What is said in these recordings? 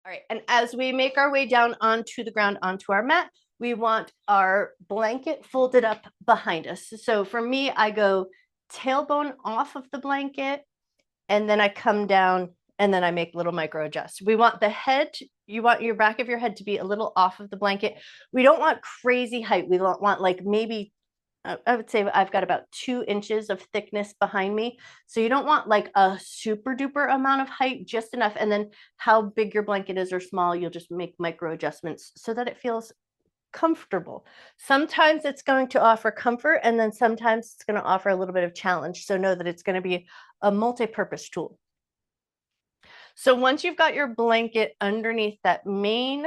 All right, and as we make our way down onto the ground, onto our mat, we want our blanket folded up behind us. So for me, I go tailbone off of the blanket, and then I come down, and then I make little micro adjusts. We want the head, you want your back of your head to be a little off of the blanket. We don't want crazy height. We don't want like maybe I would say I've got about 2 inches of thickness behind me. So you don't want like a super duper amount of height, just enough. And then how big your blanket is or small, you'll just make micro adjustments so that it feels comfortable. Sometimes it's going to offer comfort, and then sometimes it's going to offer a little bit of challenge. So know that it's going to be a multi-purpose tool. So once you've got your blanket underneath that main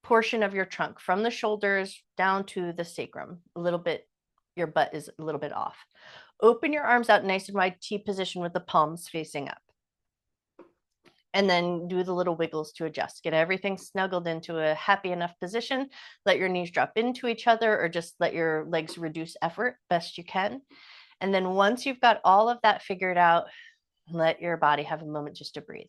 portion of your trunk, from the shoulders down to the sacrum, a little bit, your butt is a little bit off. Open your arms out nice and wide, T position with the palms facing up. And then do the little wiggles to adjust. Get everything snuggled into a happy enough position. Let your knees drop into each other, or just let your legs reduce effort best you can. And then once you've got all of that figured out, let your body have a moment just to breathe.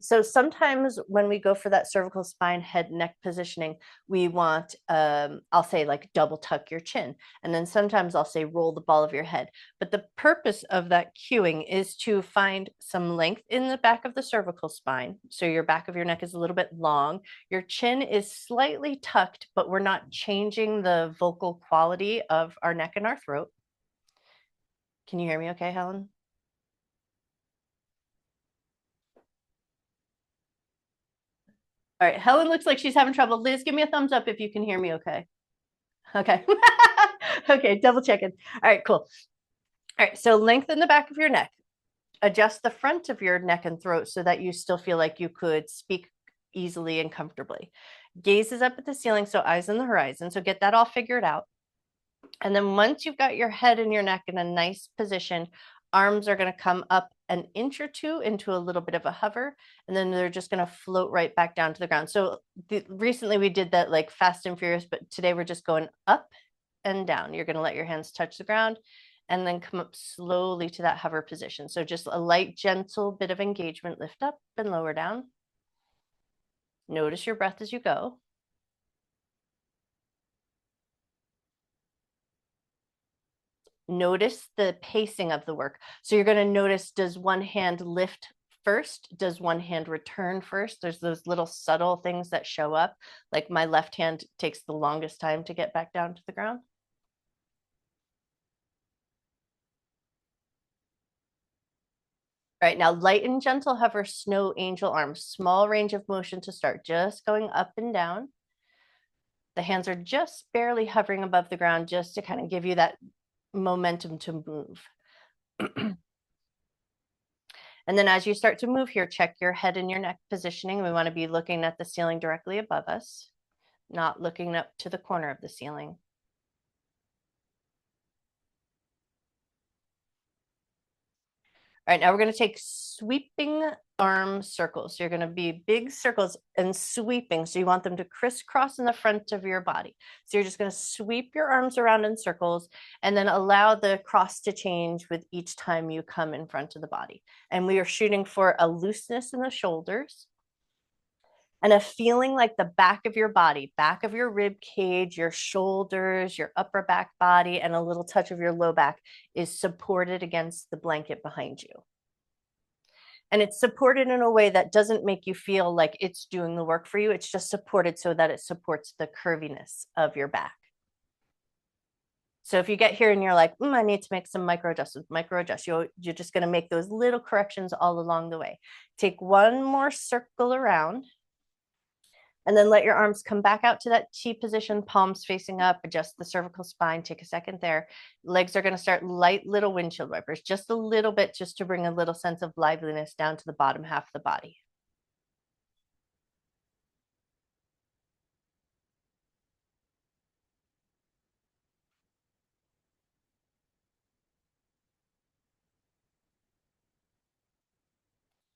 So sometimes when we go for that cervical spine, head, neck positioning, we want, I'll say like double tuck your chin. And then sometimes I'll say roll the ball of your head. But the purpose of that cueing is to find some length in the back of the cervical spine. So your back of your neck is a little bit long. Your chin is slightly tucked, but we're not changing the vocal quality of our neck and our throat. Can you hear me okay, Helen? All right, Helen looks like she's having trouble. Liz, give me a thumbs up if you can hear me okay. Okay. Okay, double checking. All right, cool. All right, so lengthen the back of your neck. Adjust the front of your neck and throat so that you still feel like you could speak easily and comfortably. Gaze is up at the ceiling, so eyes on the horizon. So get that all figured out. And then once you've got your head and your neck in a nice position, arms are going to come up an inch or two into a little bit of a hover, and then they're just going to float right back down to the ground. So recently we did that like fast and furious, but today we're just going up and down. You're going to let your hands touch the ground and then come up slowly to that hover position. So just a light, gentle bit of engagement, lift up and lower down. Notice your breath as you go. Notice the pacing of the work. So you're going to notice, does one hand lift first? Does one hand return first? There's those little subtle things that show up. Like my left hand takes the longest time to get back down to the ground. All right, now light and gentle hover, snow angel arms, small range of motion to start, just going up and down. The hands are just barely hovering above the ground, just to kind of give you that momentum to move. And then as you start to move here, check your head and your neck positioning. We want to be looking at the ceiling directly above us, not looking up to the corner of the ceiling. All right, now we're going to take sweeping arm circles. So you're going to be big circles and sweeping. So you want them to crisscross in the front of your body. So you're just going to sweep your arms around in circles and then allow the cross to change with each time you come in front of the body. And we are shooting for a looseness in the shoulders and a feeling like the back of your body, back of your rib cage, your shoulders, your upper back body, and a little touch of your low back is supported against the blanket behind you. And it's supported in a way that doesn't make you feel like it's doing the work for you. It's just supported so that it supports the curviness of your back. So if you get here and you're like, I need to make some micro adjust, you're just going to make those little corrections all along the way. Take one more circle around. And then let your arms come back out to that T position, palms facing up, adjust the cervical spine, take a second there. Legs are going to start light little windshield wipers, just a little bit, just to bring a little sense of liveliness down to the bottom half of the body.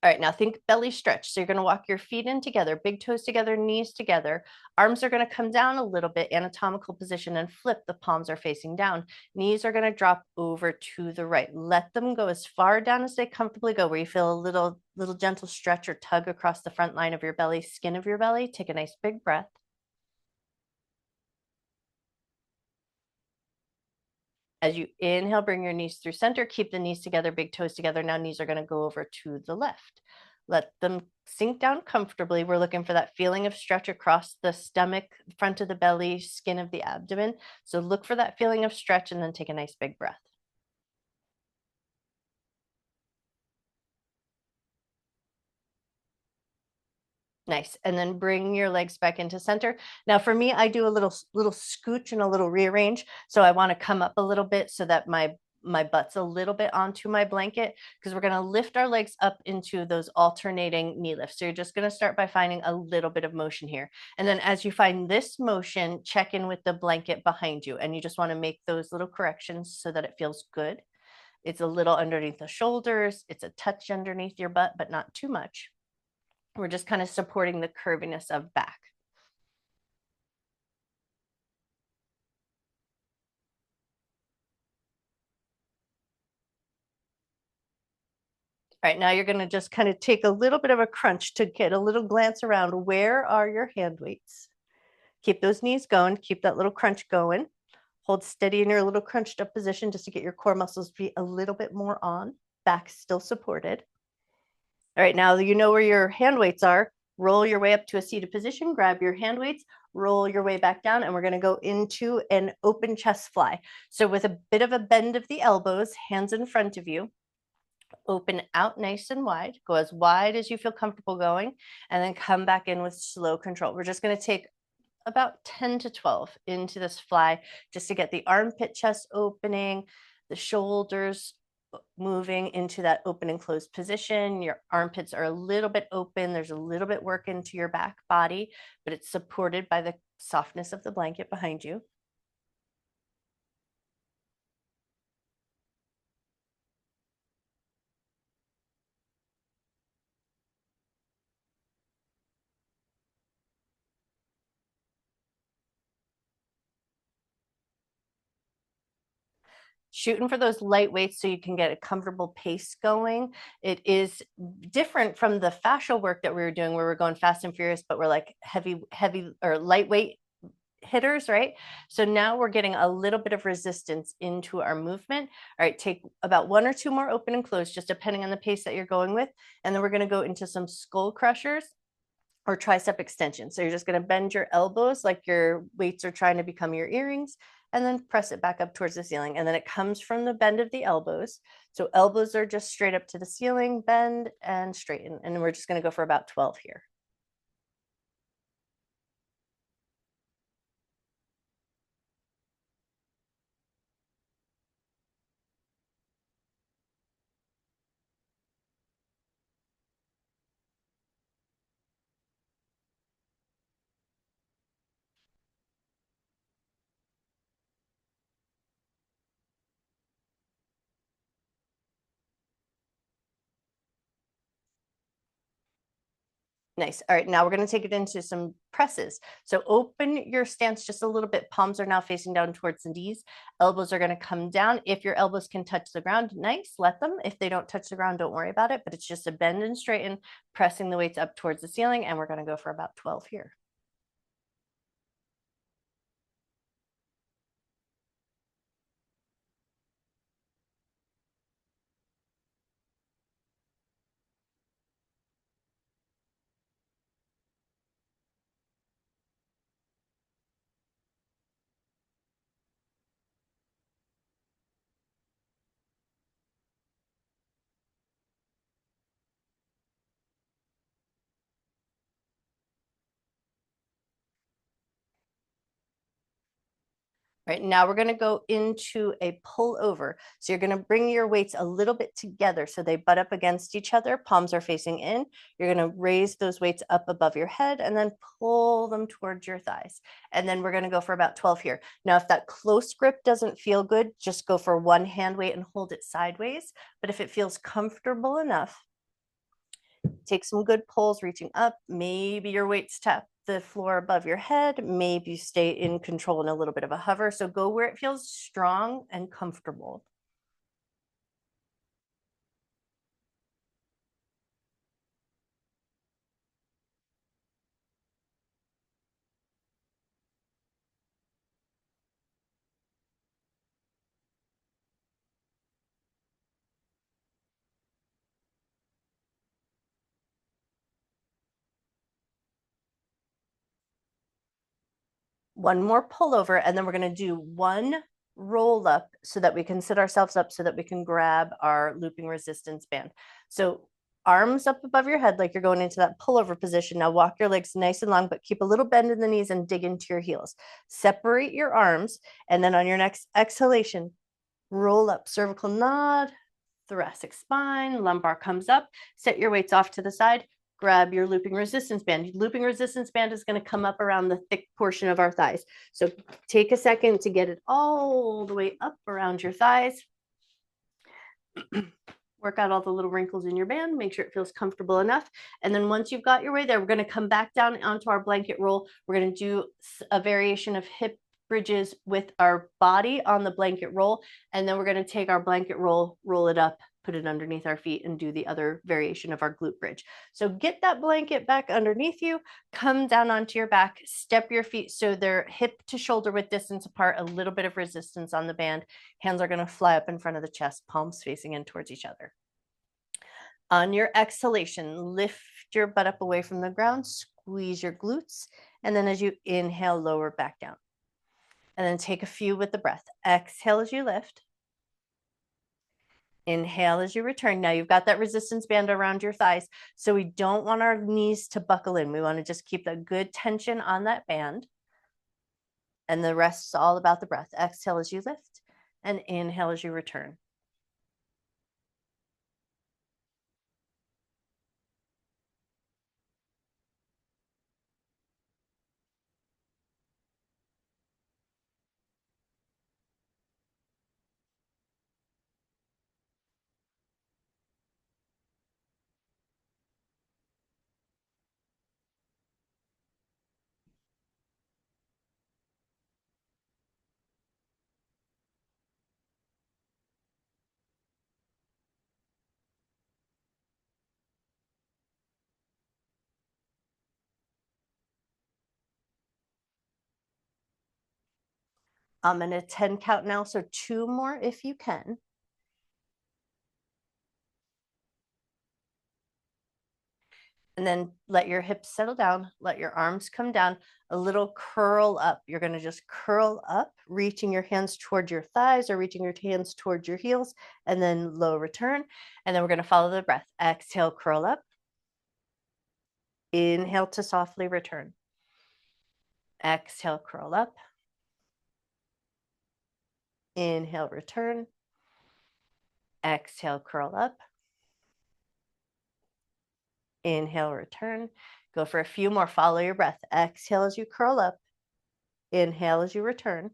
All right, now think belly stretch. So you're going to walk your feet in together, big toes together, knees together. Arms are going to come down a little bit, anatomical position, and flip. The palms are facing down. Knees are going to drop over to the right. Let them go as far down as they comfortably go, where you feel a little gentle stretch or tug across the front line of your belly, skin of your belly. Take a nice big breath. As you inhale, bring your knees through center, keep the knees together, big toes together. Now knees are going to go over to the left. Let them sink down comfortably. We're looking for that feeling of stretch across the stomach, front of the belly, skin of the abdomen. So look for that feeling of stretch and then take a nice big breath. Nice. And then bring your legs back into center. Now for me, I do a little scooch and a little rearrange. So I want to come up a little bit so that my butt's a little bit onto my blanket, because we're going to lift our legs up into those alternating knee lifts. So you're just going to start by finding a little bit of motion here. And then as you find this motion, check in with the blanket behind you. And you just want to make those little corrections so that it feels good. It's a little underneath the shoulders. It's a touch underneath your butt, but not too much. We're just kind of supporting the curviness of back. All right, now you're going to just kind of take a little bit of a crunch to get a little glance around. Where are your hand weights? Keep those knees going. Keep that little crunch going. Hold steady in your little crunched up position just to get your core muscles to be a little bit more on. Back still supported. All right, now you know where your hand weights are. Roll your way up to a seated position. Grab your hand weights. Roll your way back down, and we're going to go into an open chest fly. So with a bit of a bend of the elbows, hands in front of you. Open out nice and wide. Go as wide as you feel comfortable going, and then come back in with slow control. We're just going to take about 10 to 12 into this fly just to get the armpit chest opening, the shoulders moving into that open and closed position. Your armpits are a little bit open. There's a little bit work into your back body, but it's supported by the softness of the blanket behind you. Shooting for those light weights so you can get a comfortable pace going. It is different from the fascial work that we were doing where we're going fast and furious, but we're like heavy or lightweight hitters, right? So now we're getting a little bit of resistance into our movement. All right, take about one or two more open and close, just depending on the pace that you're going with. And then we're going to go into some skull crushers or tricep extension. So you're just going to bend your elbows like your weights are trying to become your earrings, and then press it back up towards the ceiling. And then it comes from the bend of the elbows. So elbows are just straight up to the ceiling, bend and straighten. And we're just going to go for about 12 here. Nice. All right, now we're going to take it into some presses. So open your stance just a little bit. Palms are now facing down towards the knees. Elbows are going to come down. If your elbows can touch the ground, nice, let them. If they don't touch the ground, don't worry about it. But it's just a bend and straighten, pressing the weights up towards the ceiling. And we're going to go for about 12 here. Right now we're going to go into a pull over. So you're going to bring your weights a little bit together so they butt up against each other. Palms are facing in. You're going to raise those weights up above your head and then pull them towards your thighs. And then we're going to go for about 12 here. Now, if that close grip doesn't feel good, just go for one hand weight and hold it sideways. But if it feels comfortable enough, Take some good pulls, reaching up. Maybe your weights tap the floor above your head. Maybe you stay in control in a little bit of a hover. So go where it feels strong and comfortable. One more pullover, and then we're going to do one roll up so that we can sit ourselves up so that we can grab our looping resistance band. So arms up above your head like you're going into that pullover position. Now walk your legs nice and long, but keep a little bend in the knees and dig into your heels. Separate your arms, and then on your next exhalation, roll up, cervical nod, thoracic spine, lumbar comes up, set your weights off to the side, grab your looping resistance band. Looping resistance band is going to come up around the thick portion of our thighs. So take a second to get it all the way up around your thighs. Work out all the little wrinkles in your band, make sure it feels comfortable enough. And then once you've got your way there, we're going to come back down onto our blanket roll. We're going to do a variation of hip bridges with our body on the blanket roll. And then we're going to take our blanket roll, roll it up, put it underneath our feet, and do the other variation of our glute bridge. So get that blanket back underneath you, come down onto your back, step your feet so they're hip to shoulder width distance apart, a little bit of resistance on the band. Hands are going to fly up in front of the chest, palms facing in towards each other. On your exhalation, lift your butt up away from the ground, squeeze your glutes, and then as you inhale, lower back down. And then take a few with the breath. Exhale as you lift. Inhale as you return. Now you've got that resistance band around your thighs, so we don't want our knees to buckle in. We want to just keep that good tension on that band. And the rest is all about the breath. Exhale as you lift, and inhale as you return. I'm going to 10 count now, so 2 more if you can. And then let your hips settle down, let your arms come down, a little curl up. You're going to just curl up, reaching your hands toward your thighs or reaching your hands towards your heels, and then low return. And then we're going to follow the breath. Exhale, curl up. Inhale to softly return. Exhale, curl up. Inhale, return. Exhale, curl up. Inhale, return. Go for a few more. Follow your breath. Exhale as you curl up. Inhale as you return.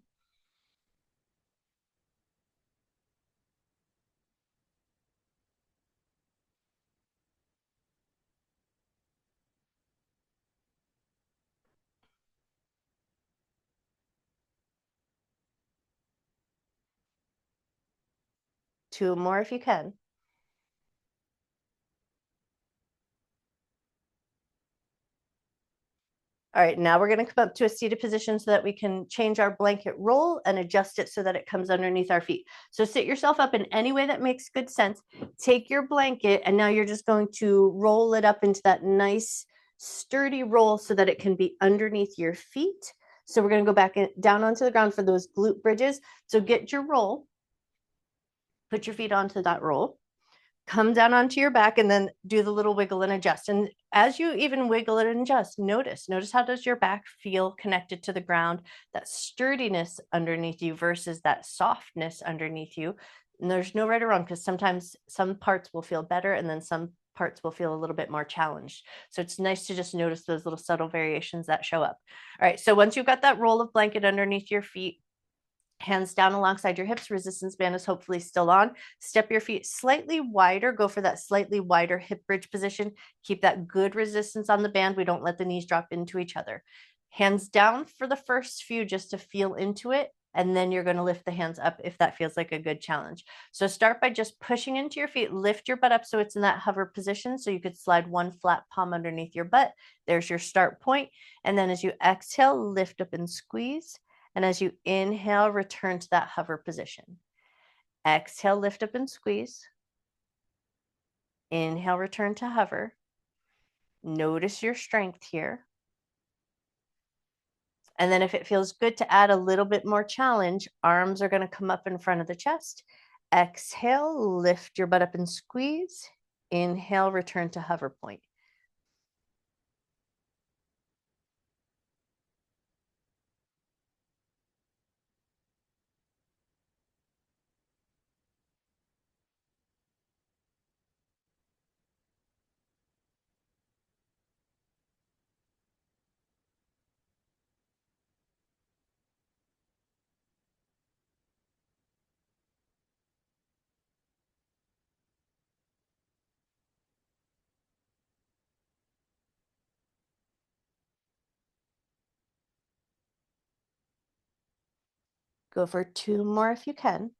Two more if you can. All right, now we're going to come up to a seated position so that we can change our blanket roll and adjust it so that it comes underneath our feet. So sit yourself up in any way that makes good sense. Take your blanket, and now you're just going to roll it up into that nice sturdy roll so that it can be underneath your feet. So we're going to go back down onto the ground for those glute bridges. So get your roll, put your feet onto that roll. Come down onto your back and then do the little wiggle and adjust. And as you even wiggle it and adjust, notice how does your back feel connected to the ground, that sturdiness underneath you versus that softness underneath you. And there's no right or wrong, because sometimes some parts will feel better and then some parts will feel a little bit more challenged. So it's nice to just notice those little subtle variations that show up. All right, so once you've got that roll of blanket underneath your feet, Hands down alongside your hips, resistance band is hopefully still on. Step your feet slightly wider, go for that slightly wider hip bridge position. Keep that good resistance on the band. We don't let the knees drop into each other. Hands down for the first few just to feel into it. And then you're going to lift the hands up if that feels like a good challenge. So start by just pushing into your feet, lift your butt up so it's in that hover position. So you could slide one flat palm underneath your butt. There's your start point. And then as you exhale, lift up and squeeze. And as you inhale, return to that hover position. Exhale, lift up and squeeze. Inhale, return to hover. Notice your strength here. And then if it feels good to add a little bit more challenge, arms are going to come up in front of the chest. Exhale, lift your butt up and squeeze. Inhale, return to hover point. Go for 2 more if you can.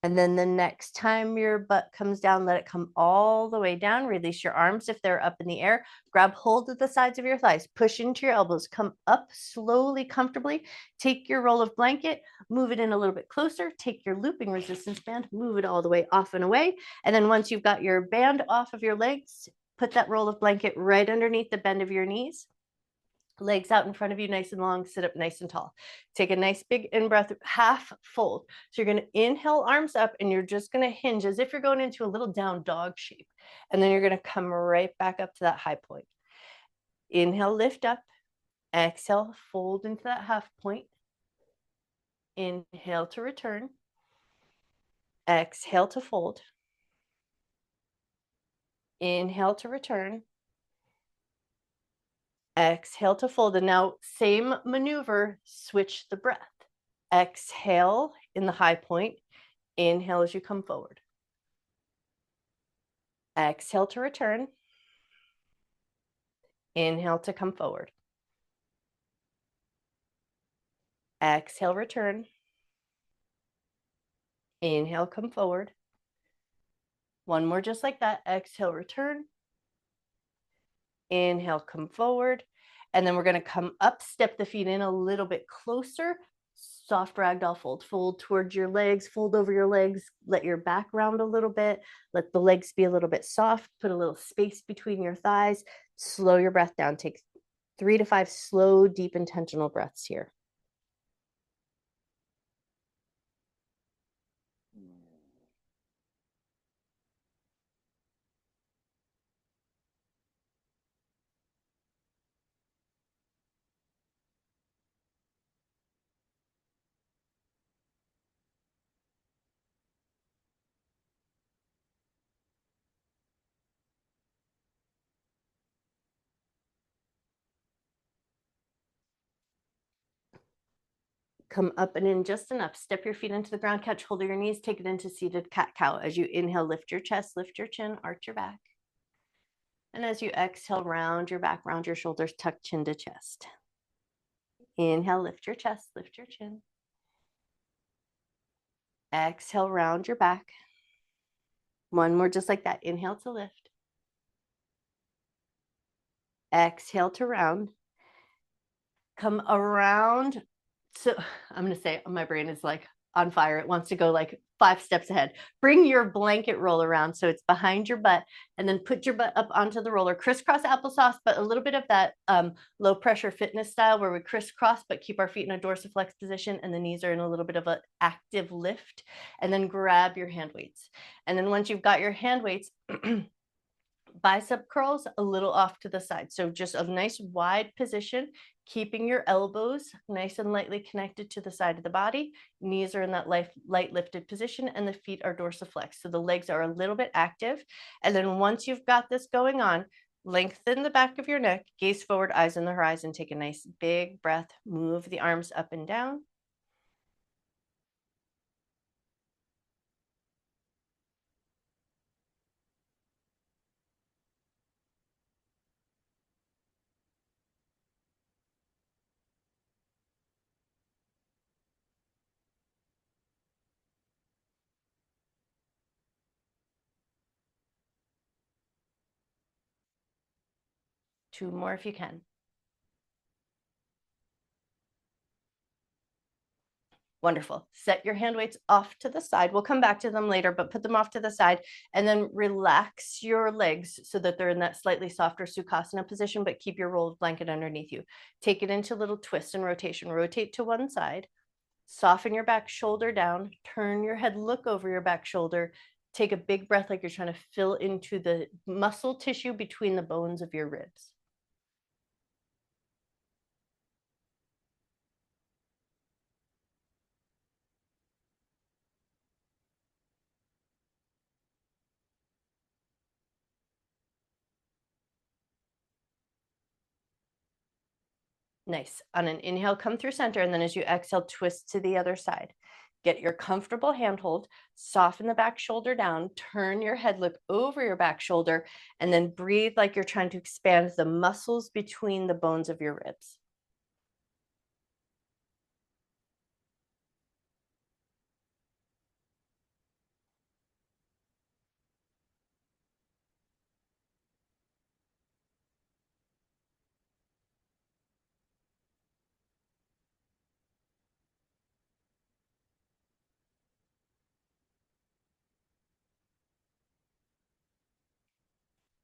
And then the next time your butt comes down, let it come all the way down. Release your arms if they're up in the air. Grab hold of the sides of your thighs. Push into your elbows. Come up slowly, comfortably. Take your roll of blanket, move it in a little bit closer. Take your looping resistance band, move it all the way off and away. And then once you've got your band off of your legs, put that roll of blanket right underneath the bend of your knees. Legs out in front of you, nice and long, sit up nice and tall. Take a nice big in-breath, half fold. So you're going to inhale, arms up, and you're just going to hinge as if you're going into a little down dog shape. And then you're going to come right back up to that high point. Inhale, lift up. Exhale, fold into that half point. Inhale to return. Exhale to fold. Inhale to return. Exhale to fold. And now same maneuver, switch the breath. Exhale in the high point. Inhale as you come forward. Exhale to return. Inhale to come forward. Exhale, return. Inhale, come forward. One more just like that. Exhale, return. Inhale, come forward. And then we're going to come up, step the feet in a little bit closer. Soft ragdoll fold. Fold towards your legs, fold over your legs. Let your back round a little bit. Let the legs be a little bit soft. Put a little space between your thighs. Slow your breath down. Take 3 to 5 slow, deep, intentional breaths here. Come up and in just enough. Step your feet into the ground, catch hold of your knees, take it into seated cat-cow. As you inhale, lift your chest, lift your chin, arch your back. And as you exhale, round your back, round your shoulders, tuck chin to chest. Inhale, lift your chest, lift your chin. Exhale, round your back. One more just like that. Inhale to lift. Exhale to round. Come around. So I'm going to say my brain is like on fire. It wants to go like 5 steps ahead. Bring your blanket roll around so it's behind your butt, and then put your butt up onto the roller. Crisscross applesauce, but a little bit of that low pressure fitness style where we crisscross but keep our feet in a dorsiflex position and the knees are in a little bit of an active lift. And then grab your hand weights. And then once you've got your hand weights, bicep curls a little off to the side. So just a nice wide position, keeping your elbows nice and lightly connected to the side of the body. Knees are in that light lifted position and the feet are dorsiflex. So the legs are a little bit active. And then once you've got this going on, Lengthen the back of your neck, gaze forward, eyes on the horizon. Take a nice big breath, move the arms up and down. Two more if you can. Wonderful. Set your hand weights off to the side. We'll come back to them later, but put them off to the side and then relax your legs so that they're in that slightly softer Sukhasana position, but keep your roll of blanket underneath you. Take it into a little twist and rotation. Rotate to one side. Soften your back shoulder down. Turn your head, look over your back shoulder. Take a big breath like you're trying to fill into the muscle tissue between the bones of your ribs. Nice. On an inhale, come through center, and then as you exhale, twist to the other side. Get your comfortable handhold, soften the back shoulder down, turn your head, look over your back shoulder, and then breathe like you're trying to expand the muscles between the bones of your ribs.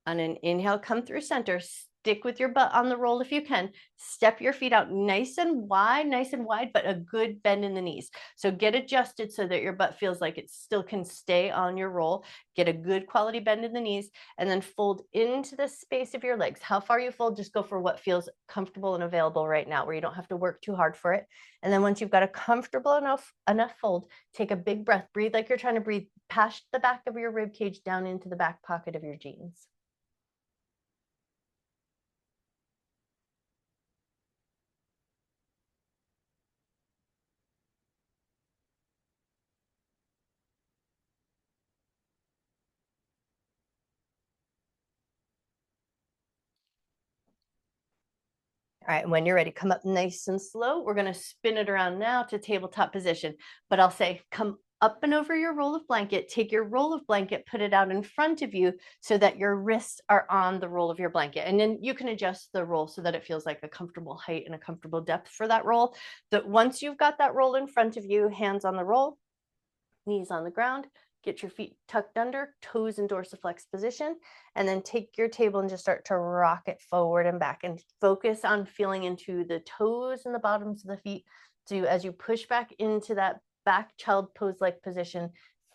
On an inhale, come through center, stick with your butt on the roll if you can. Step your feet out nice and wide, but a good bend in the knees. So get adjusted so that your butt feels like it still can stay on your roll. Get a good quality bend in the knees and then fold into the space of your legs. How far you fold, just go for what feels comfortable and available right now, where you don't have to work too hard for it. And then once you've got a comfortable enough fold, take a big breath. Breathe like you're trying to breathe past the back of your rib cage down into the back pocket of your jeans. All right, when you're ready, come up nice and slow. We're going to spin it around now to tabletop position, but I'll say come up and over your roll of blanket, take your roll of blanket, put it out in front of you so that your wrists are on the roll of your blanket. And then you can adjust the roll so that it feels like a comfortable height and a comfortable depth for that roll. That once you've got that roll in front of you, hands on the roll, knees on the ground, get your feet tucked under, toes in dorsiflex position, and then take your table and just start to rock it forward and back and focus on feeling into the toes and the bottoms of the feet. So as you push back into that back child pose-like position,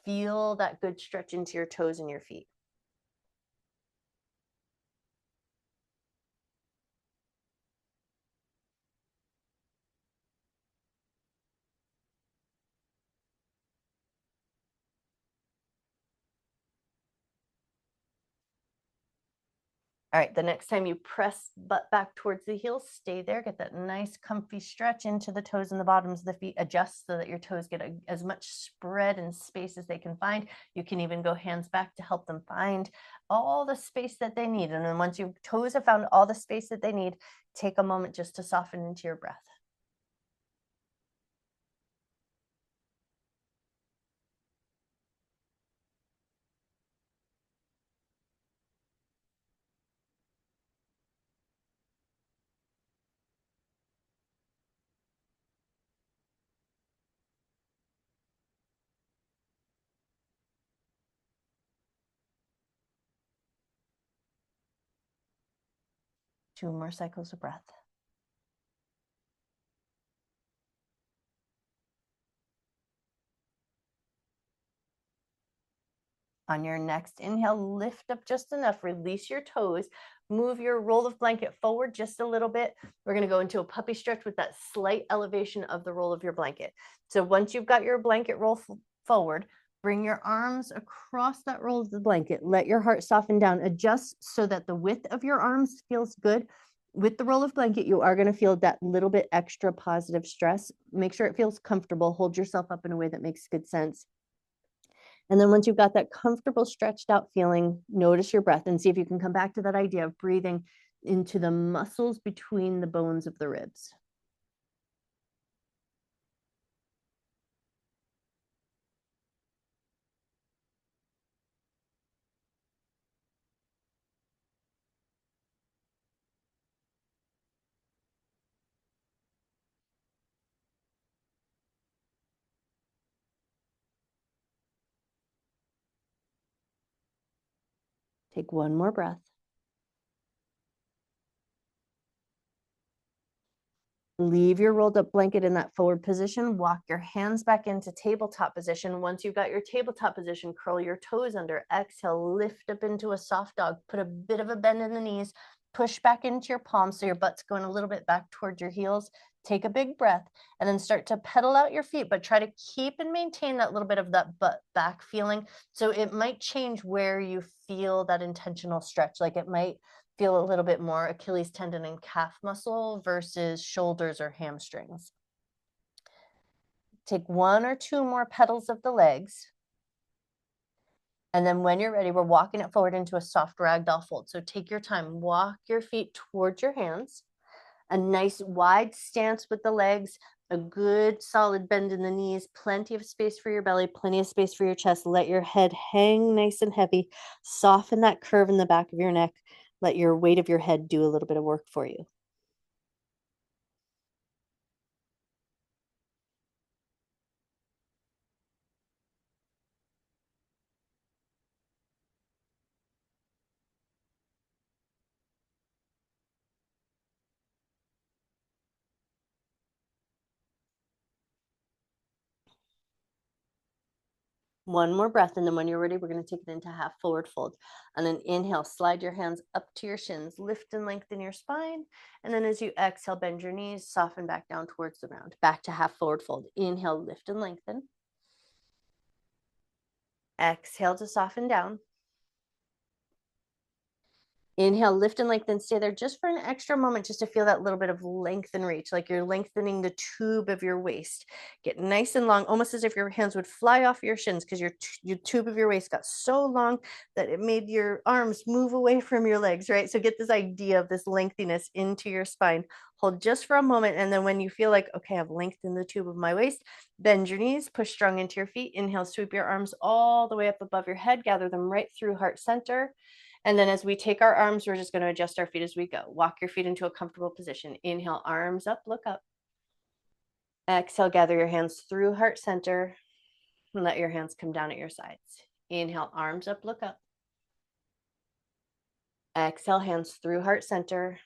feel that good stretch into your toes and your feet. All right, the next time you press butt back towards the heels, stay there, get that nice comfy stretch into the toes and the bottoms of the feet, adjust so that your toes get as much spread and space as they can find. You can even go hands back to help them find all the space that they need. And then once your toes have found all the space that they need, take a moment just to soften into your breath. Two more cycles of breath. On your next inhale, lift up just enough, release your toes, move your roll of blanket forward just a little bit. We're going to go into a puppy stretch with that slight elevation of the roll of your blanket. So once you've got your blanket roll forward, Bring your arms across that roll of the blanket. Let your heart soften down. Adjust so that the width of your arms feels good. With the roll of blanket, you are going to feel that little bit extra positive stress. Make sure it feels comfortable. Hold yourself up in a way that makes good sense. And then once you've got that comfortable, stretched out feeling, notice your breath and see if you can come back to that idea of breathing into the muscles between the bones of the ribs. Take one more breath. Leave your rolled up blanket in that forward position. Walk your hands back into tabletop position. Once you've got your tabletop position, curl your toes under. Exhale, lift up into a soft dog. Put a bit of a bend in the knees. Push back into your palms so your butt's going a little bit back towards your heels. Take a big breath and then start to pedal out your feet, but try to keep and maintain that little bit of that butt back feeling. So it might change where you feel that intentional stretch. Like it might feel a little bit more Achilles tendon and calf muscle versus shoulders or hamstrings. Take one or two more pedals of the legs. And then when you're ready, we're walking it forward into a soft ragdoll fold. So take your time, walk your feet towards your hands, a nice wide stance with the legs, a good solid bend in the knees, plenty of space for your belly, plenty of space for your chest. Let your head hang nice and heavy. Soften that curve in the back of your neck. Let your weight of your head do a little bit of work for you. One more breath, and then when you're ready, we're going to take it into half forward fold. And then inhale, slide your hands up to your shins, lift and lengthen your spine. And then as you exhale, bend your knees, soften back down towards the ground. Back to half forward fold. Inhale, lift and lengthen. Exhale to soften down. Inhale, lift and lengthen, stay there just for an extra moment, just to feel that little bit of length and reach, like you're lengthening the tube of your waist. Get nice and long, almost as if your hands would fly off your shins because your tube of your waist got so long that it made your arms move away from your legs, right? So get this idea of this lengthiness into your spine. Hold just for a moment, and then when you feel like, okay, I've lengthened the tube of my waist, bend your knees, push strong into your feet. Inhale, sweep your arms all the way up above your head, gather them right through heart center. And then as we take our arms, we're just going to adjust our feet as we go. Walk your feet into a comfortable position. Inhale, arms up, look up. Exhale, gather your hands through heart center and let your hands come down at your sides. Inhale, arms up, look up. Exhale, hands through heart center,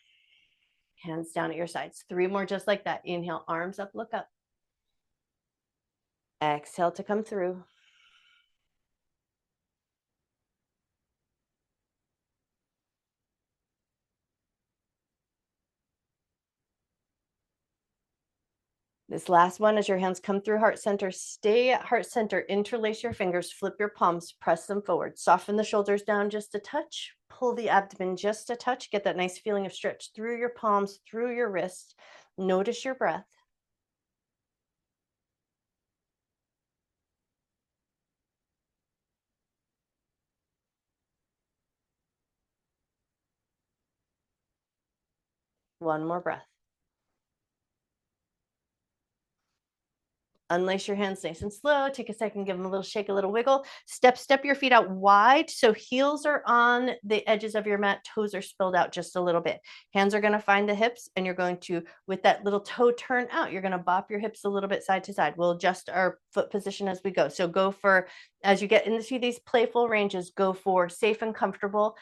hands down at your sides. Three more just like that. Inhale, arms up, look up. Exhale to come through. This last one, as your hands come through heart center, stay at heart center, interlace your fingers, flip your palms, press them forward, soften the shoulders down just a touch, pull the abdomen just a touch, get that nice feeling of stretch through your palms, through your wrists. Notice your breath. One more breath. Unlace your hands nice and slow. Take a second, give them a little shake, a little wiggle. Step your feet out wide. So heels are on the edges of your mat, toes are spilled out just a little bit. Hands are going to find the hips, and you're going to, with that little toe turn out, you're going to bop your hips a little bit side to side. We'll adjust our foot position as we go. So go for, as you get into these playful ranges, go for safe and comfortable.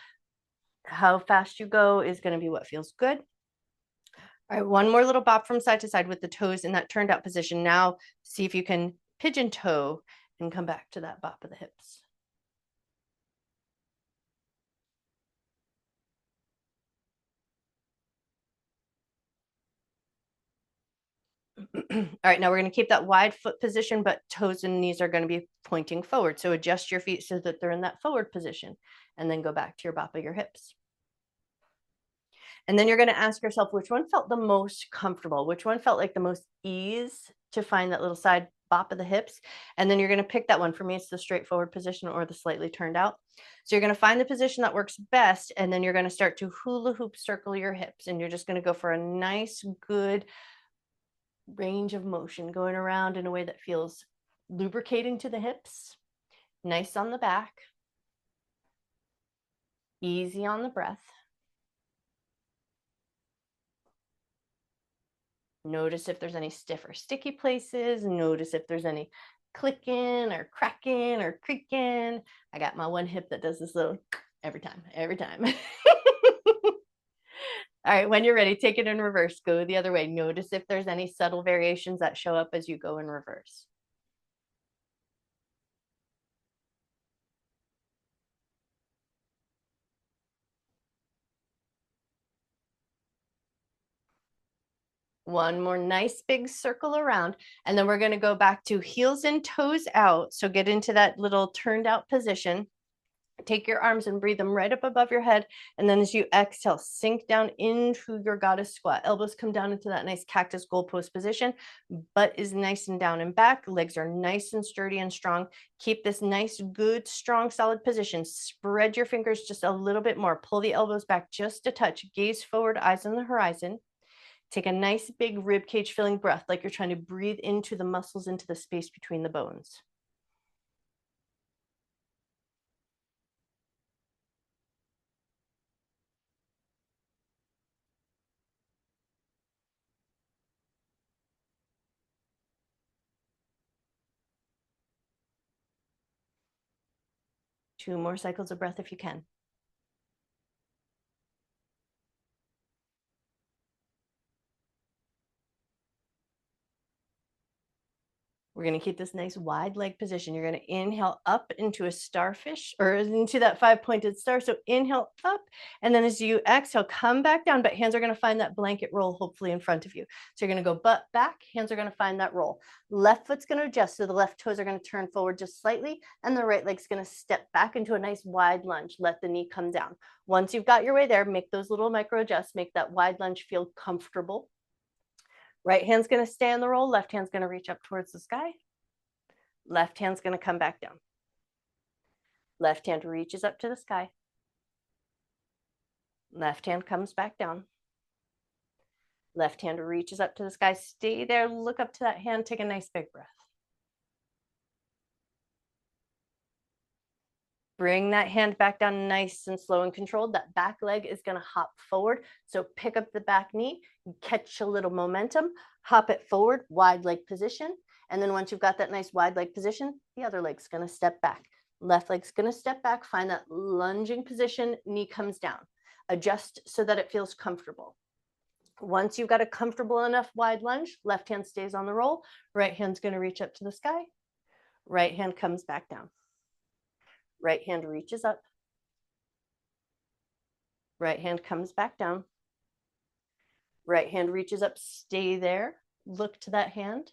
How fast you go is going to be what feels good. All right, one more little bop from side to side with the toes in that turned out position. Now see if you can pigeon toe and come back to that bop of the hips. All right, now we're going to keep that wide foot position, but toes and knees are going to be pointing forward. So adjust your feet so that they're in that forward position, and then go back to your bop of your hips. And then you're going to ask yourself which one felt the most comfortable, which one felt like the most ease to find that little side bop of the hips. And then you're going to pick that one. For me, it's the straightforward position or the slightly turned out. So you're going to find the position that works best, and then you're going to start to hula hoop circle your hips. And you're just going to go for a nice, good range of motion, going around in a way that feels lubricating to the hips, nice on the back, easy on the breath. Notice if there's any stiff or sticky places. Notice if there's any clicking or cracking or creaking. I got my one hip that does this little every time. All right, when you're ready, take it in reverse. Go the other way. Notice if there's any subtle variations that show up as you go in reverse. One more nice big circle around, and then we're going to go back to heels and toes out. So get into that little turned out position. Take your arms and breathe them right up above your head. And then as you exhale, sink down into your goddess squat. Elbows come down into that nice cactus goalpost position. Butt is nice and down and back. Legs are nice and sturdy and strong. Keep this nice, good, strong, solid position. Spread your fingers just a little bit more. Pull the elbows back just a touch. Gaze forward, eyes on the horizon. Take a nice big rib cage filling breath, like you're trying to breathe into the muscles, into the space between the bones. Two more cycles of breath if you can. We're going to keep this nice wide leg position. You're going to inhale up into a starfish, or into that 5-pointed star. So inhale up, and then as you exhale, come back down, but hands are going to find that blanket roll, hopefully in front of you. So you're going to go butt back, hands are going to find that roll. Left foot's going to adjust, so the left toes are going to turn forward just slightly, and the right leg's going to step back into a nice wide lunge. Let the knee come down. Once you've got your way there, make those little micro adjusts, make that wide lunge feel comfortable. Right hand's going to stay on the roll. Left hand's going to reach up towards the sky. Left hand's going to come back down. Left hand reaches up to the sky. Left hand comes back down. Left hand reaches up to the sky. Stay there. Look up to that hand. Take a nice big breath. Bring that hand back down nice and slow and controlled. That back leg is going to hop forward. So pick up the back knee, catch a little momentum, hop it forward, wide leg position. And then once you've got that nice wide leg position, the other leg's going to step back. Left leg's going to step back, find that lunging position, knee comes down. Adjust so that it feels comfortable. Once you've got a comfortable enough wide lunge, left hand stays on the roll, right hand's going to reach up to the sky, right hand comes back down. Right hand reaches up. Right hand comes back down. Right hand reaches up, stay there. Look to that hand.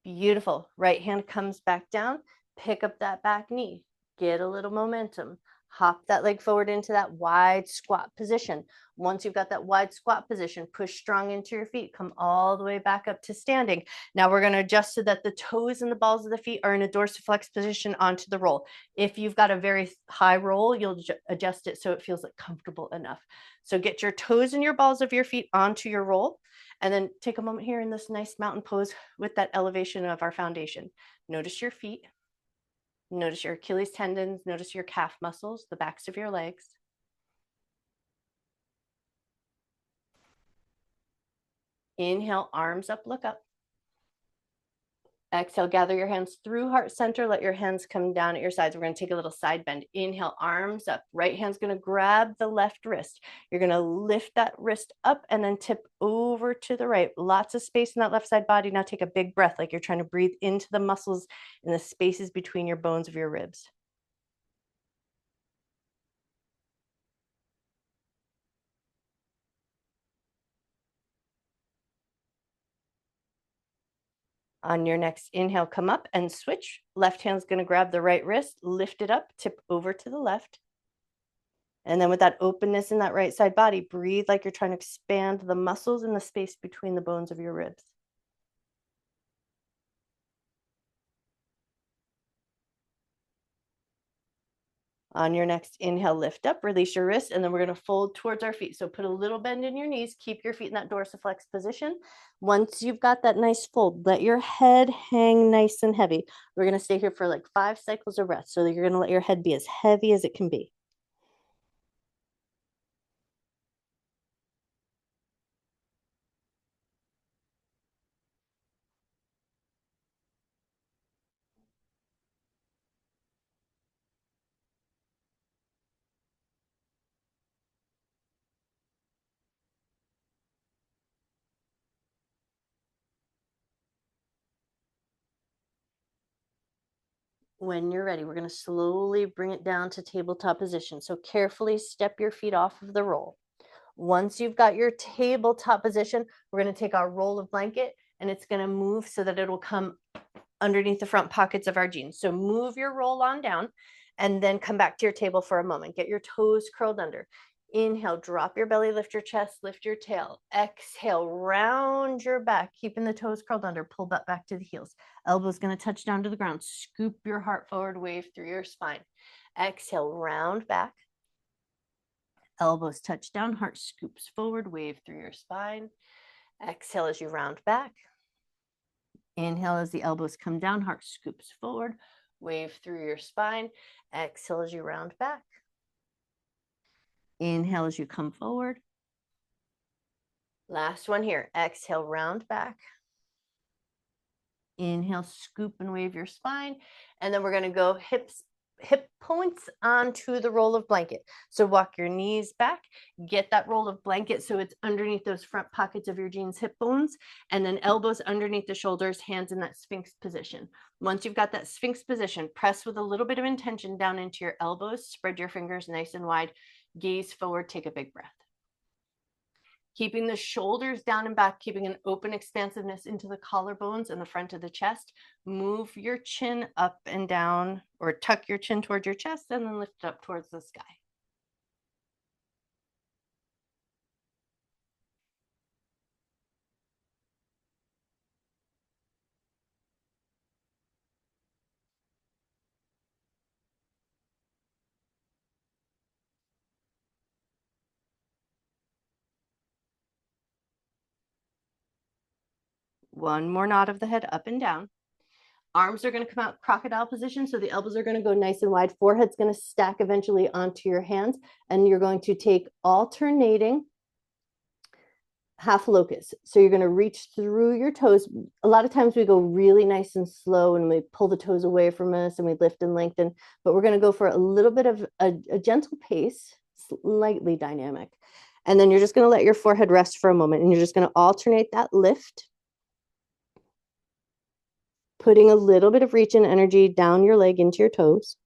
Beautiful. Right hand comes back down. Pick up that back knee. Get a little momentum. Hop that leg forward into that wide squat position. Once you've got that wide squat position, push strong into your feet. Come all the way back up to standing. Now we're going to adjust so that the toes and the balls of the feet are in a dorsiflex position onto the roll. If you've got a very high roll, you'll adjust it so it feels like comfortable enough. So get your toes and your balls of your feet onto your roll. And then take a moment here in this nice mountain pose with that elevation of our foundation. Notice your feet. Notice your Achilles tendons, notice your calf muscles, the backs of your legs. Inhale, arms up, look up. Exhale, gather your hands through heart center. Let your hands come down at your sides. We're going to take a little side bend. Inhale, arms up. Right hand's going to grab the left wrist. You're going to lift that wrist up and then tip over to the right. Lots of space in that left side body. Now take a big breath like you're trying to breathe into the muscles in the spaces between your bones of your ribs. On your next inhale, come up and switch. Left hand's going to grab the right wrist, lift it up, tip over to the left. And then with that openness in that right side body, breathe like you're trying to expand the muscles in the space between the bones of your ribs. On your next inhale, lift up, release your wrist, and then we're going to fold towards our feet. So put a little bend in your knees, keep your feet in that dorsiflex position. Once you've got that nice fold, let your head hang nice and heavy. We're going to stay here for like 5 cycles of breath. So you're going to let your head be as heavy as it can be. When you're ready, we're going to slowly bring it down to tabletop position. So carefully step your feet off of the roll. Once you've got your tabletop position, we're going to take our roll of blanket and it's going to move so that it'll come underneath the front pockets of our jeans. So move your roll on down and then come back to your table for a moment. Get your toes curled under. Inhale, drop your belly, lift your chest, lift your tail. Exhale, round your back, keeping the toes curled under. Pull back to the heels. Elbows going to touch down to the ground. Scoop your heart forward, wave through your spine. Exhale, round back. Elbows touch down, heart scoops forward, wave through your spine. Exhale as you round back. Inhale as the elbows come down, heart scoops forward, wave through your spine. Exhale as you round back. Inhale as you come forward. Last one here. Exhale, round back. Inhale, scoop and wave your spine. And then we're going to go hip points onto the roll of blanket. So walk your knees back, get that roll of blanket so it's underneath those front pockets of your jeans hip bones, and then elbows underneath the shoulders, hands in that Sphinx position. Once you've got that Sphinx position, press with a little bit of intention down into your elbows, spread your fingers nice and wide, gaze forward, take a big breath. Keeping the shoulders down and back, keeping an open expansiveness into the collarbones and the front of the chest. Move your chin up and down, or tuck your chin towards your chest and then lift it up towards the sky. One more nod of the head up and down. Arms are going to come out crocodile position. So the elbows are going to go nice and wide. Forehead's going to stack eventually onto your hands. And you're going to take alternating half locust. So you're going to reach through your toes. A lot of times we go really nice and slow and we pull the toes away from us and we lift and lengthen. But we're going to go for a little bit of a gentle pace, slightly dynamic. And then you're just going to let your forehead rest for a moment. And you're just going to alternate that lift, putting a little bit of reach and energy down your leg into your toes.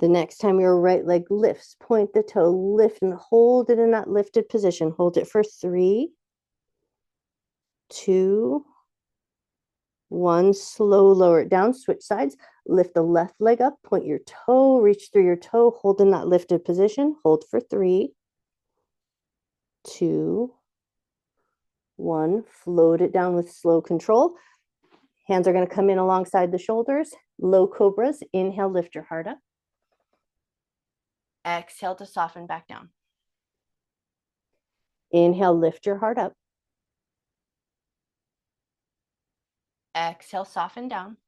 The next time your right leg lifts, point the toe, lift and hold it in that lifted position. Hold it for 3, 2, 1. Slow lower it down, switch sides. Lift the left leg up, point your toe, reach through your toe, hold in that lifted position. Hold for 3, 2, 1. Float it down with slow control. Hands are going to come in alongside the shoulders. Low cobras. Inhale, lift your heart up. Exhale to soften back down. Inhale, lift your heart up. Exhale, soften down.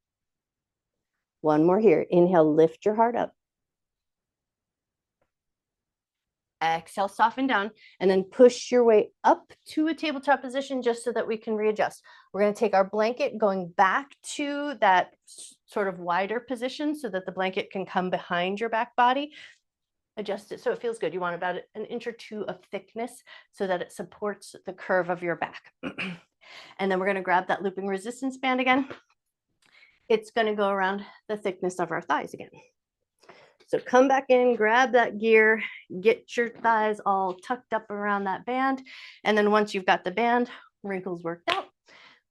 One more here. Inhale, lift your heart up. Exhale, soften down, and then push your way up to a tabletop position just so that we can readjust. We're going to take our blanket going back to that sort of wider position so that the blanket can come behind your back body. Adjust it so it feels good. You want about an inch or two of thickness so that it supports the curve of your back. And then we're going to grab that looping resistance band again. It's going to go around the thickness of our thighs again. So come back in, grab that gear, get your thighs all tucked up around that band. And then once you've got the band wrinkles worked out,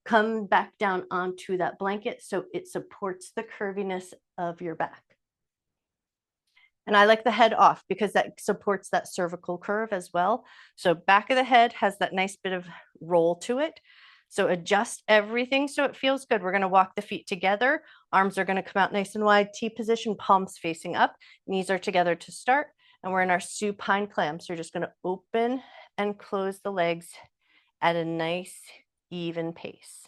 come back down onto that blanket so it supports the curviness of your back. And I like the head off because that supports that cervical curve as well. So back of the head has that nice bit of roll to it. So adjust everything so it feels good. We're going to walk the feet together. Arms are going to come out nice and wide, T position, palms facing up. Knees are together to start. And we're in our supine clam. So you're just going to open and close the legs at a nice, even pace.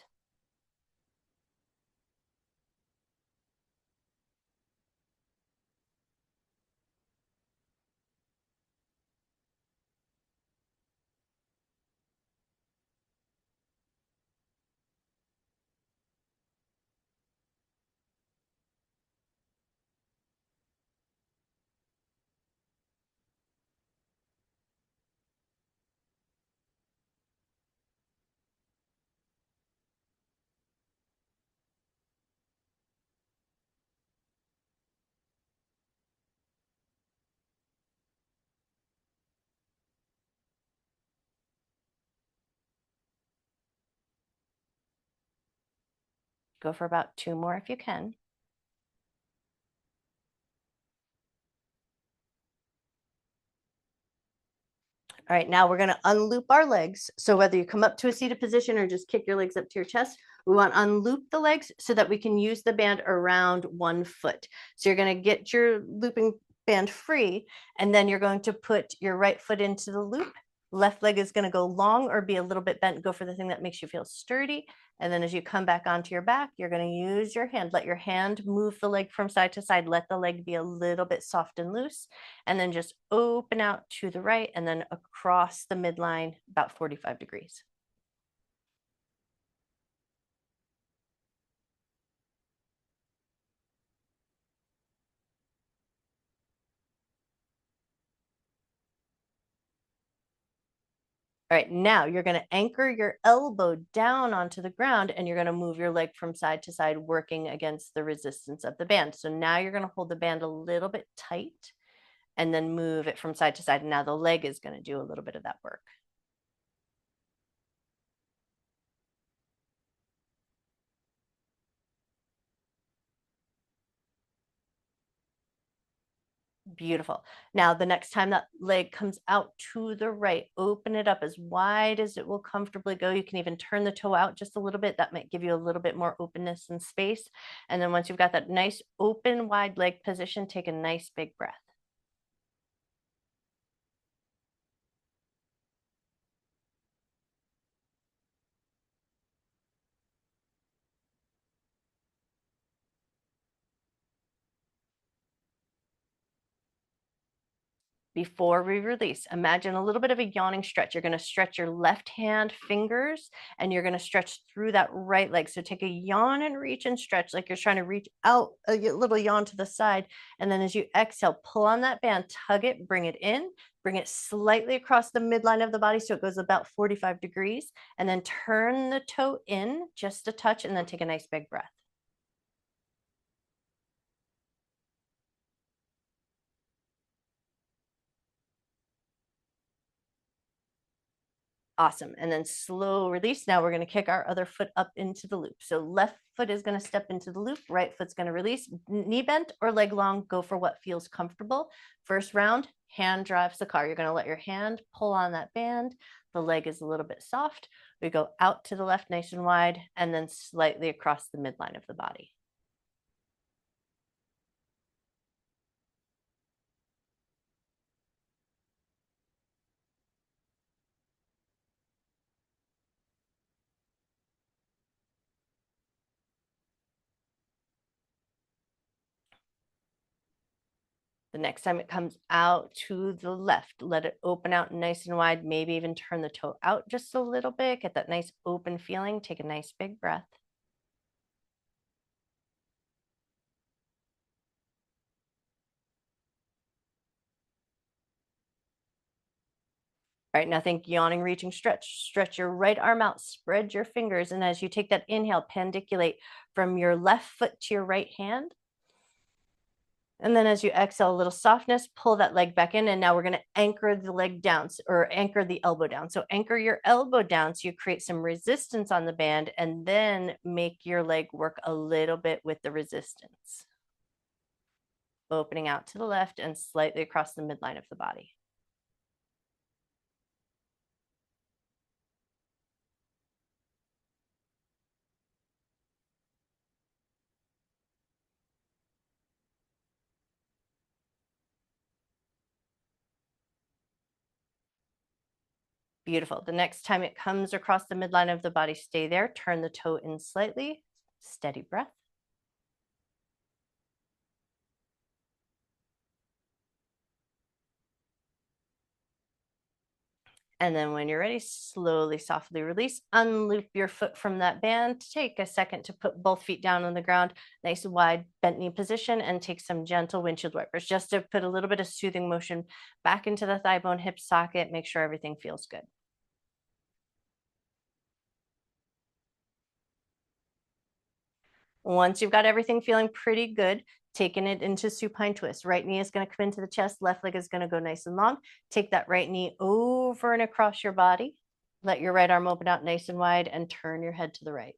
Go for about 2 more if you can. All right, now we're going to unloop our legs. So whether you come up to a seated position or just kick your legs up to your chest, we want to unloop the legs so that we can use the band around 1 foot. So you're going to get your looping band free, and then you're going to put your right foot into the loop. Left leg is going to go long or be a little bit bent. Go for the thing that makes you feel sturdy. And then as you come back onto your back, you're going to use your hand. Let your hand move the leg from side to side. Let the leg be a little bit soft and loose. And then just open out to the right and then across the midline about 45 degrees. All right, now you're going to anchor your elbow down onto the ground and you're going to move your leg from side to side, working against the resistance of the band. So now you're going to hold the band a little bit tight and then move it from side to side. And now the leg is going to do a little bit of that work. Beautiful. Now, the next time that leg comes out to the right, open it up as wide as it will comfortably go. You can even turn the toe out just a little bit. That might give you a little bit more openness and space. And then once you've got that nice open, wide leg position, take a nice big breath. Before we release, imagine a little bit of a yawning stretch. You're going to stretch your left hand fingers and you're going to stretch through that right leg. So take a yawn and reach and stretch like you're trying to reach out, a little yawn to the side. And then as you exhale, pull on that band, tug it, bring it in, bring it slightly across the midline of the body so it goes about 45 degrees, and then turn the toe in just a touch and then take a nice big breath. Awesome. And then slow release. Now we're going to kick our other foot up into the loop. So left foot is going to step into the loop. Right foot's going to release. Knee bent or leg long, go for what feels comfortable. First round, hand drives the car. You're going to let your hand pull on that band. The leg is a little bit soft. We go out to the left nice and wide and then slightly across the midline of the body. The next time it comes out to the left, let it open out nice and wide, maybe even turn the toe out just a little bit, get that nice open feeling, take a nice big breath. All right, now think yawning, reaching, stretch. Stretch your right arm out, spread your fingers, and as you take that inhale, pandiculate from your left foot to your right hand. And then as you exhale, a little softness, pull that leg back in. And now we're going to anchor the leg down or anchor the elbow down. So anchor your elbow down so you create some resistance on the band and then make your leg work a little bit with the resistance. Opening out to the left and slightly across the midline of the body. Beautiful. The next time it comes across the midline of the body, stay there. Turn the toe in slightly. Steady breath. And then when you're ready, slowly, softly release. Unloop your foot from that band. Take a second to put both feet down on the ground, nice wide bent knee position, and take some gentle windshield wipers just to put a little bit of soothing motion back into the thigh bone hip socket. Make sure everything feels good. Once you've got everything feeling pretty good, taking it into supine twist. Right knee is going to come into the chest. Left leg is going to go nice and long. Take that right knee over and across your body. Let your right arm open out nice and wide and turn your head to the right.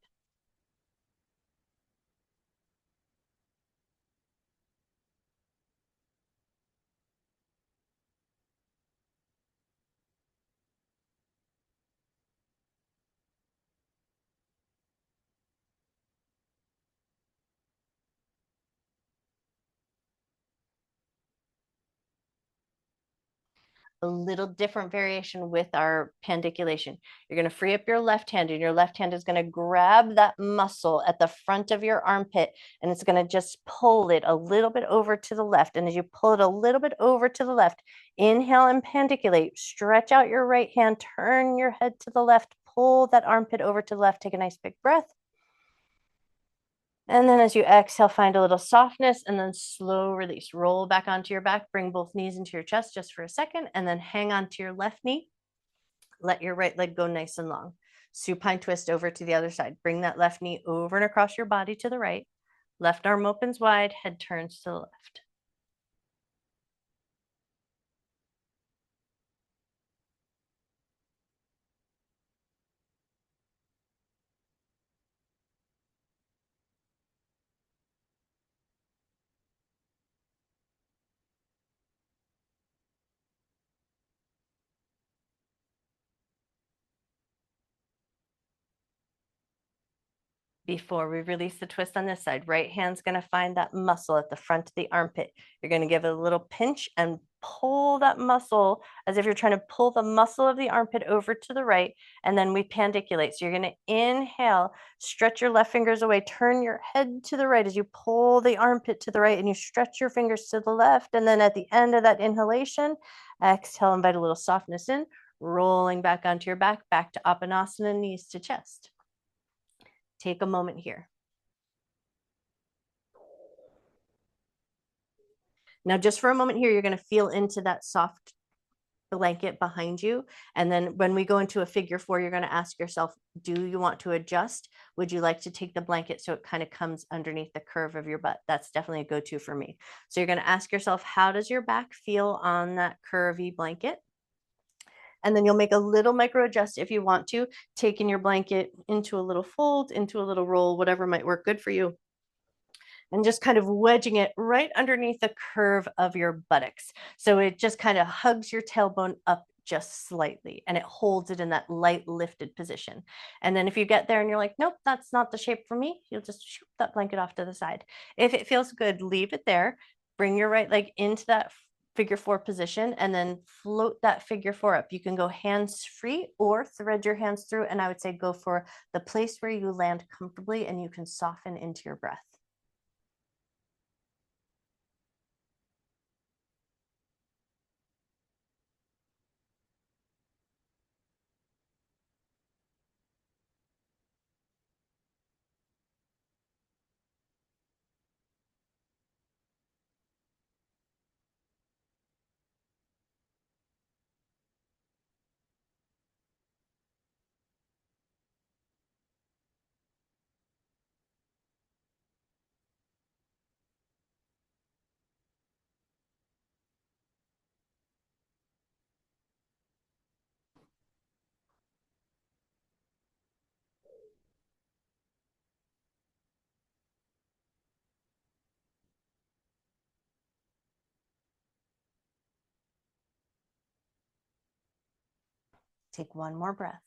A little different variation with our pandiculation. You're going to free up your left hand, and your left hand is going to grab that muscle at the front of your armpit, and it's going to just pull it a little bit over to the left. And as you pull it a little bit over to the left, inhale and pandiculate. Stretch out your right hand, turn your head to the left, pull that armpit over to the left. Take a nice big breath. And then as you exhale, find a little softness and then slow release. Roll back onto your back, bring both knees into your chest just for a second, and then hang on to your left knee. Let your right leg go nice and long. Supine twist over to the other side. Bring that left knee over and across your body to the right. Left arm opens wide, head turns to the left. Before we release the twist on this side, right hand's going to find that muscle at the front of the armpit. You're going to give it a little pinch and pull that muscle as if you're trying to pull the muscle of the armpit over to the right. And then we pandiculate. So you're going to inhale, stretch your left fingers away, turn your head to the right as you pull the armpit to the right and you stretch your fingers to the left. And then at the end of that inhalation, exhale, invite a little softness in, rolling back onto your back, back to Apanasana, knees to chest. Take a moment here. Now, just for a moment here, you're going to feel into that soft blanket behind you. And then when we go into a figure four, you're going to ask yourself, do you want to adjust? Would you like to take the blanket so it kind of comes underneath the curve of your butt? That's definitely a go-to for me. So you're going to ask yourself, how does your back feel on that curvy blanket? And then you'll make a little micro adjust if you want to, taking your blanket into a little fold, into a little roll, whatever might work good for you. And just kind of wedging it right underneath the curve of your buttocks. So it just kind of hugs your tailbone up just slightly and it holds it in that light lifted position. And then if you get there and you're like, nope, that's not the shape for me, you'll just shoot that blanket off to the side. If it feels good, leave it there. Bring your right leg into that figure four position and then float that figure four up. You can go hands free or thread your hands through. And I would say go for the place where you land comfortably and you can soften into your breath. Take one more breath.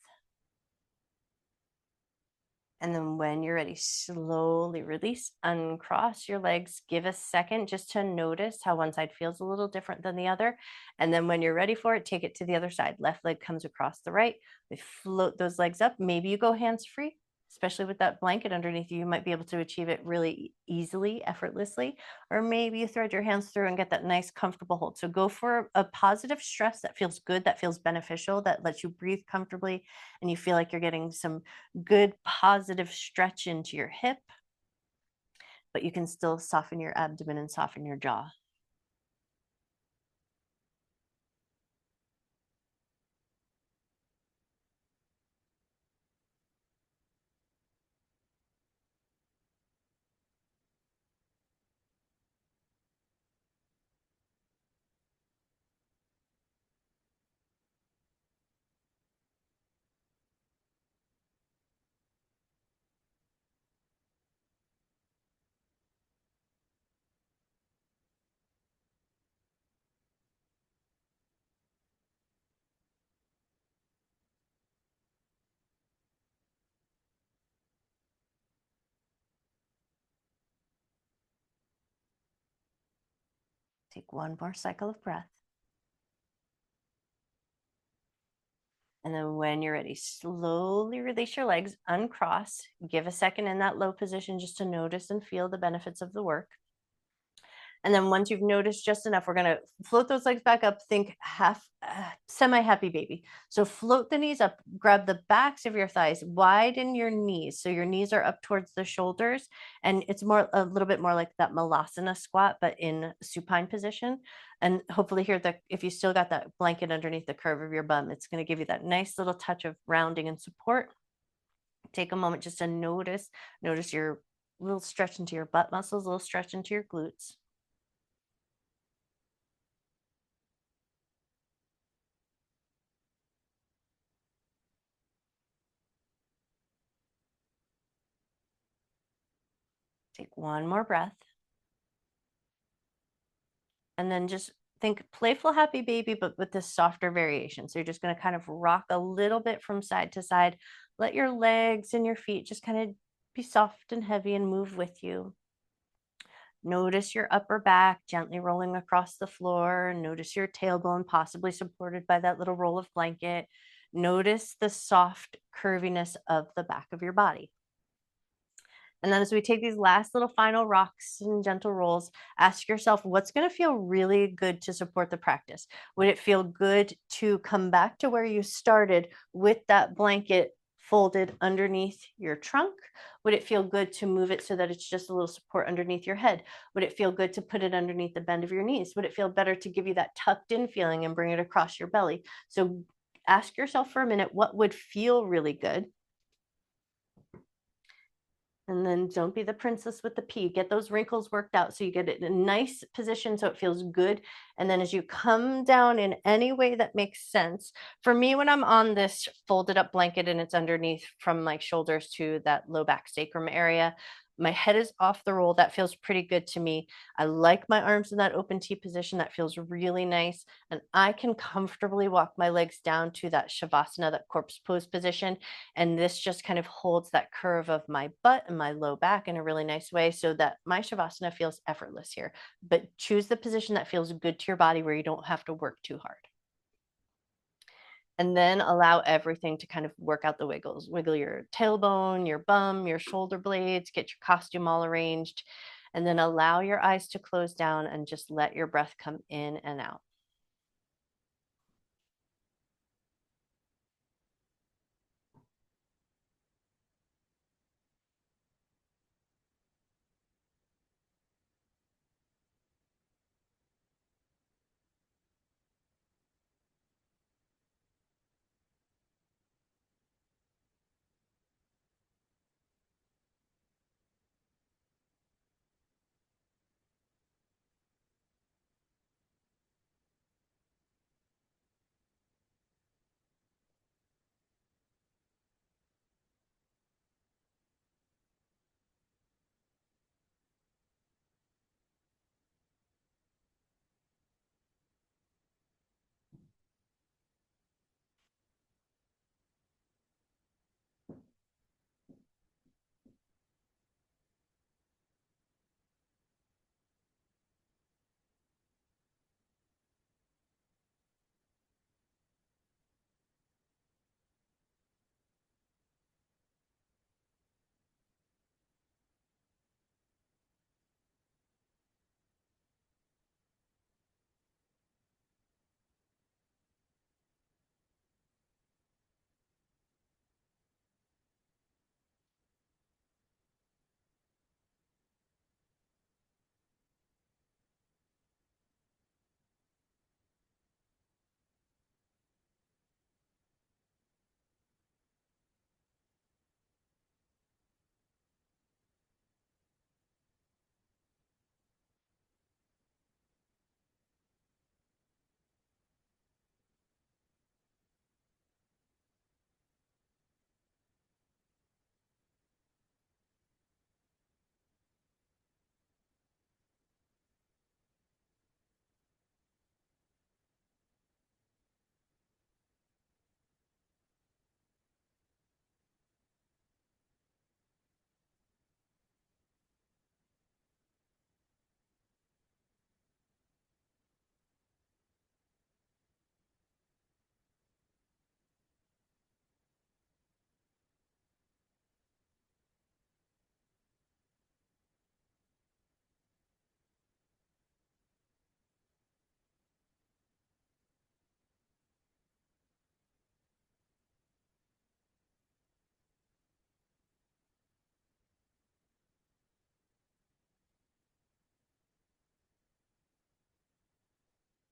And then when you're ready, slowly release, uncross your legs. Give a second just to notice how one side feels a little different than the other. And then when you're ready for it, take it to the other side. Left leg comes across the right. We float those legs up. Maybe you go hands free, especially with that blanket underneath you. You might be able to achieve it really easily, effortlessly. Or maybe you thread your hands through and get that nice, comfortable hold. So go for a positive stress that feels good, that feels beneficial, that lets you breathe comfortably, and you feel like you're getting some good positive stretch into your hip, but you can still soften your abdomen and soften your jaw. Take one more cycle of breath. And then when you're ready, slowly release your legs, uncross, give a second in that low position just to notice and feel the benefits of the work. And then once you've noticed just enough, we're going to float those legs back up. Think half semi happy baby. So float the knees up, grab the backs of your thighs, widen your knees. So your knees are up towards the shoulders. And it's more a little bit more like that Malasana squat, but in supine position. And hopefully here, if you still got that blanket underneath the curve of your bum, it's going to give you that nice little touch of rounding and support. Take a moment just to notice your little stretch into your butt muscles, a little stretch into your glutes. Take one more breath. And then just think playful, happy baby, but with this softer variation. So you're just going to kind of rock a little bit from side to side. Let your legs and your feet just kind of be soft and heavy and move with you. Notice your upper back gently rolling across the floor. Notice your tailbone possibly supported by that little roll of blanket. Notice the soft curviness of the back of your body. And then as we take these last little final rocks and gentle rolls, ask yourself what's going to feel really good to support the practice. Would it feel good to come back to where you started with that blanket folded underneath your trunk? Would it feel good to move it so that it's just a little support underneath your head? Would it feel good to put it underneath the bend of your knees? Would it feel better to give you that tucked in feeling and bring it across your belly? So ask yourself for a minute, what would feel really good? And then don't be the princess with the P. Get those wrinkles worked out so you get it in a nice position so it feels good. And then as you come down in any way that makes sense, for me, when I'm on this folded up blanket and it's underneath from my shoulders to that low back sacrum area, my head is off the roll. That feels pretty good to me. I like my arms in that open T position. That feels really nice. And I can comfortably walk my legs down to that Shavasana, that corpse pose position. And this just kind of holds that curve of my butt and my low back in a really nice way so that my Shavasana feels effortless here. But choose the position that feels good to your body where you don't have to work too hard. And then allow everything to kind of work out the wiggles. Wiggle your tailbone, your bum, your shoulder blades, get your costume all arranged, and then allow your eyes to close down and just let your breath come in and out.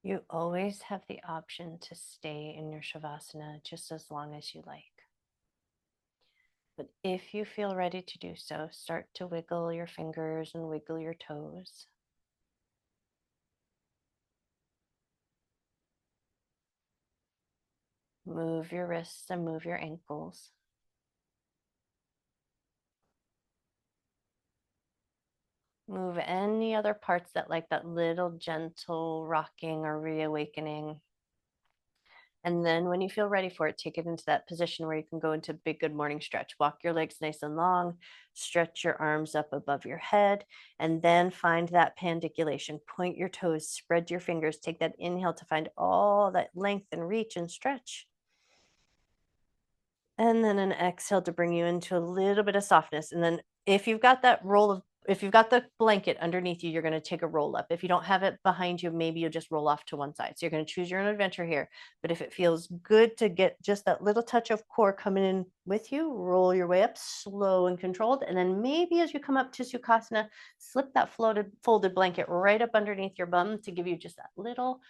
You always have the option to stay in your Shavasana just as long as you like. But if you feel ready to do so, start to wiggle your fingers and wiggle your toes. Move your wrists and move your ankles. Move any other parts that like that little gentle rocking or reawakening. And then when you feel ready for it, take it into that position where you can go into big good morning stretch. Walk your legs nice and long, stretch your arms up above your head, and then find that pandiculation. Point your toes, spread your fingers, take that inhale to find all that length and reach and stretch. And then an exhale to bring you into a little bit of softness. And then if you've got the blanket underneath you, you're going to take a roll up. If you don't have it behind you, maybe you'll just roll off to one side. So you're going to choose your own adventure here. But if it feels good to get just that little touch of core coming in with you, roll your way up slow and controlled. And then maybe as you come up to Sukhasana, slip that folded blanket right up underneath your bum to give you just that little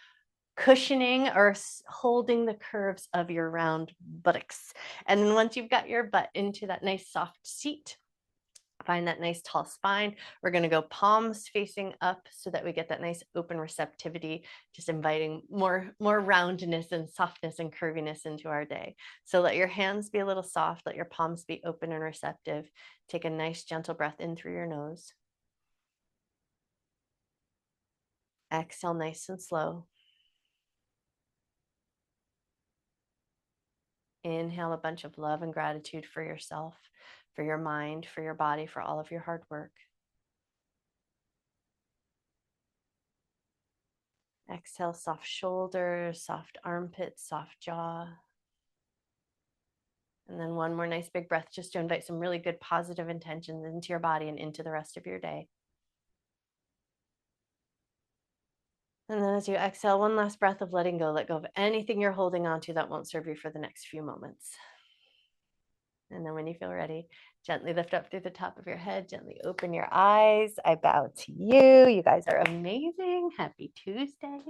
cushioning or holding the curves of your round buttocks. And then once you've got your butt into that nice soft seat, find that nice tall spine. We're going to go palms facing up so that we get that nice open receptivity, just inviting more roundness and softness and curviness into our day. So let your hands be a little soft, let your palms be open and receptive. Take a nice gentle breath in through your nose. Exhale nice and slow. Inhale a bunch of love and gratitude for yourself, for your mind, for your body, for all of your hard work. Exhale, soft shoulders, soft armpits, soft jaw. And then one more nice big breath just to invite some really good positive intentions into your body and into the rest of your day. And then as you exhale, one last breath of letting go. Let go of anything you're holding on to that won't serve you for the next few moments. And then when you feel ready, gently lift up through the top of your head, gently open your eyes. I bow to you. You guys are amazing. Happy Tuesday.